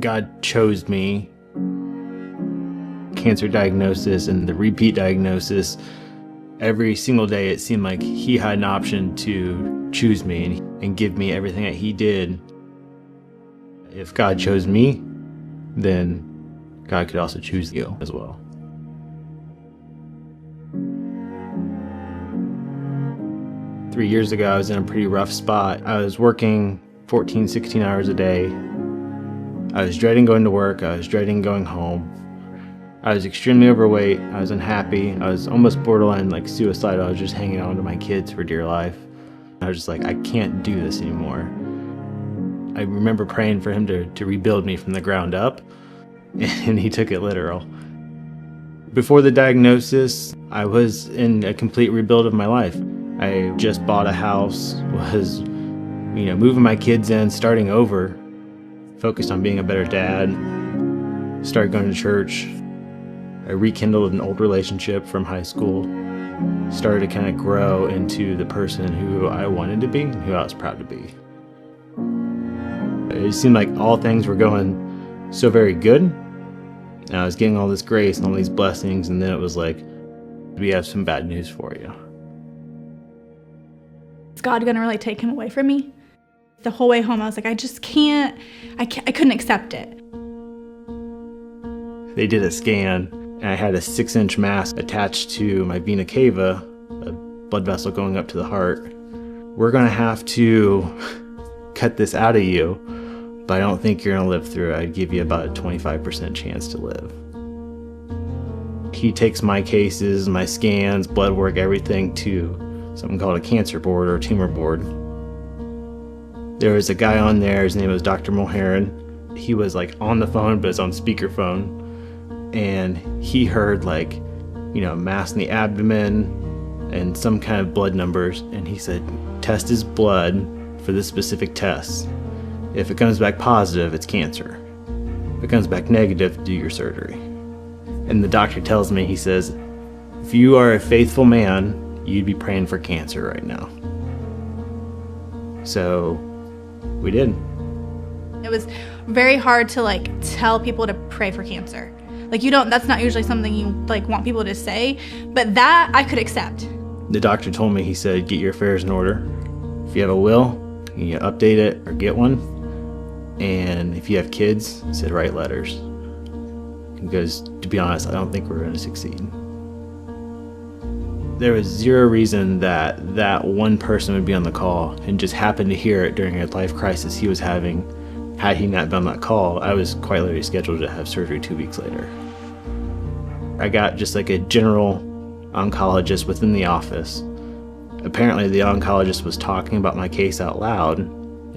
God chose me. Cancer diagnosis and the repeat diagnosis, every single day it seemed like he had an option to choose me and give me everything that he did. If God chose me, then God could also choose you as well. Three years ago, I was in a pretty rough spot. I was working 14, 16 hours a day. I was dreading going to work. I was dreading going home. I was extremely overweight. I was unhappy. I was almost borderline like suicidal. I was just hanging on to my kids for dear life. I was just like, I can't do this anymore. I remember praying for him to rebuild me from the ground up, and he took it literal. Before the diagnosis, I was in a complete rebuild of my life. I just bought a house, was, moving my kids in, starting over, focused on being a better dad, started going to church. I rekindled an old relationship from high school, started to kind of grow into the person who I wanted to be and who I was proud to be. It seemed like all things were going so very good, and I was getting all this grace and all these blessings, and then it was like, we have some bad news for you. Is God gonna really take him away from me? The whole way home, I was like, I couldn't accept it. They did a scan, and I had a 6-inch mass attached to my vena cava, a blood vessel going up to the heart. We're gonna have to cut this out of you, but I don't think you're gonna live through it. I'd give you about a 25% chance to live. He takes my cases, my scans, blood work, everything to something called a cancer board or tumor board. There was a guy on there, his name was Dr. Mulherin. He was like on the phone, but it's on speakerphone. And he heard mass in the abdomen and some kind of blood numbers. And he said, test his blood for this specific test. If it comes back positive, it's cancer. If it comes back negative, do your surgery. And the doctor tells me, he says, if you are a faithful man, you'd be praying for cancer right now. So we did. It was very hard to tell people to pray for cancer. That's not usually something you want people to say, but that I could accept. The doctor told me, he said, get your affairs in order. If you have a will, you update it or get one. And if you have kids, he said, write letters. Because to be honest, I don't think we're going to succeed. There was zero reason that one person would be on the call and just happened to hear it during a life crisis he was having. Had he not been on that call, I was quite literally scheduled to have surgery 2 weeks later. I got just a general oncologist within the office. Apparently the oncologist was talking about my case out loud,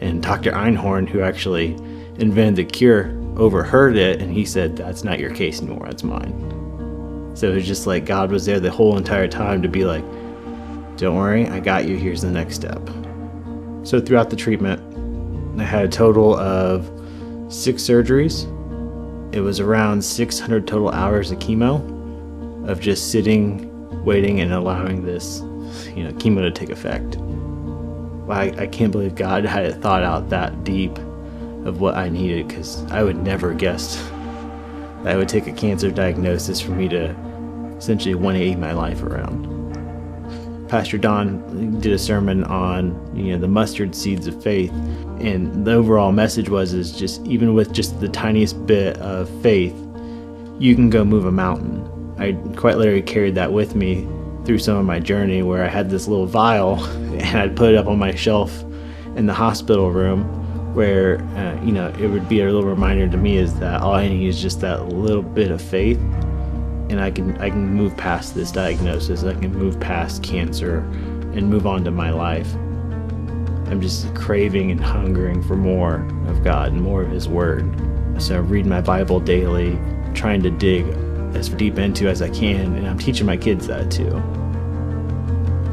and Dr. Einhorn, who actually invented the cure, overheard it, and he said, that's not your case anymore, that's mine. So it was just like God was there the whole entire time to be like, don't worry, I got you, here's the next step. So throughout the treatment, I had a total of 6 surgeries. It was around 600 total hours of chemo, of just sitting, waiting, and allowing this, chemo to take effect. I can't believe God had it thought out that deep of what I needed, because I would never guessed that it would take a cancer diagnosis for me to essentially 180 my life around. Pastor Don did a sermon on the mustard seeds of faith, and the overall message is just even with just the tiniest bit of faith, you can go move a mountain. I quite literally carried that with me through some of my journey, where I had this little vial and I'd put it up on my shelf in the hospital room, where it would be a little reminder to me is that all I need is just that little bit of faith, and I can move past this diagnosis. I can move past cancer and move on to my life. I'm just craving and hungering for more of God and more of His Word. So I read my Bible daily, trying to dig as deep into as I can, and I'm teaching my kids that too.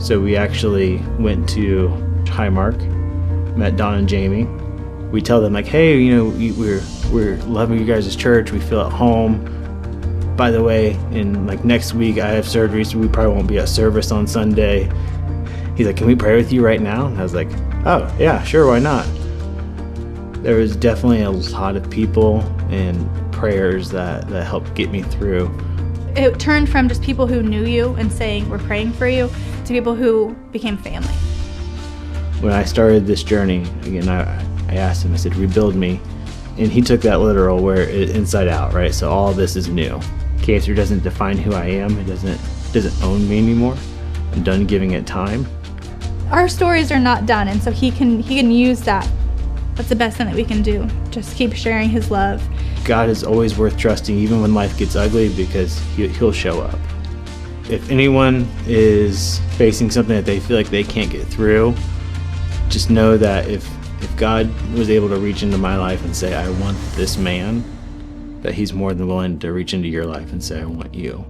So we actually went to Highmark, met Don and Jamie. We tell them hey, we're loving you guys' church. We feel at home. By the way, in next week I have surgery, so we probably won't be at service on Sunday. He's like, can we pray with you right now? And I was like, oh yeah, sure, why not? There was definitely a lot of people and prayers that helped get me through. It turned from just people who knew you and saying, we're praying for you, to people who became family. When I started this journey, again, I asked him, I said, rebuild me. And he took that literal, where inside out, right? So all this is new. Cancer doesn't define who I am. It doesn't own me anymore. I'm done giving it time. Our stories are not done, and so he can use that. That's the best thing that we can do. Just keep sharing his love. God is always worth trusting, even when life gets ugly, because he'll show up. If anyone is facing something that they feel like they can't get through, just know that if God was able to reach into my life and say, I want this man, that he's more than willing to reach into your life and say, I want you.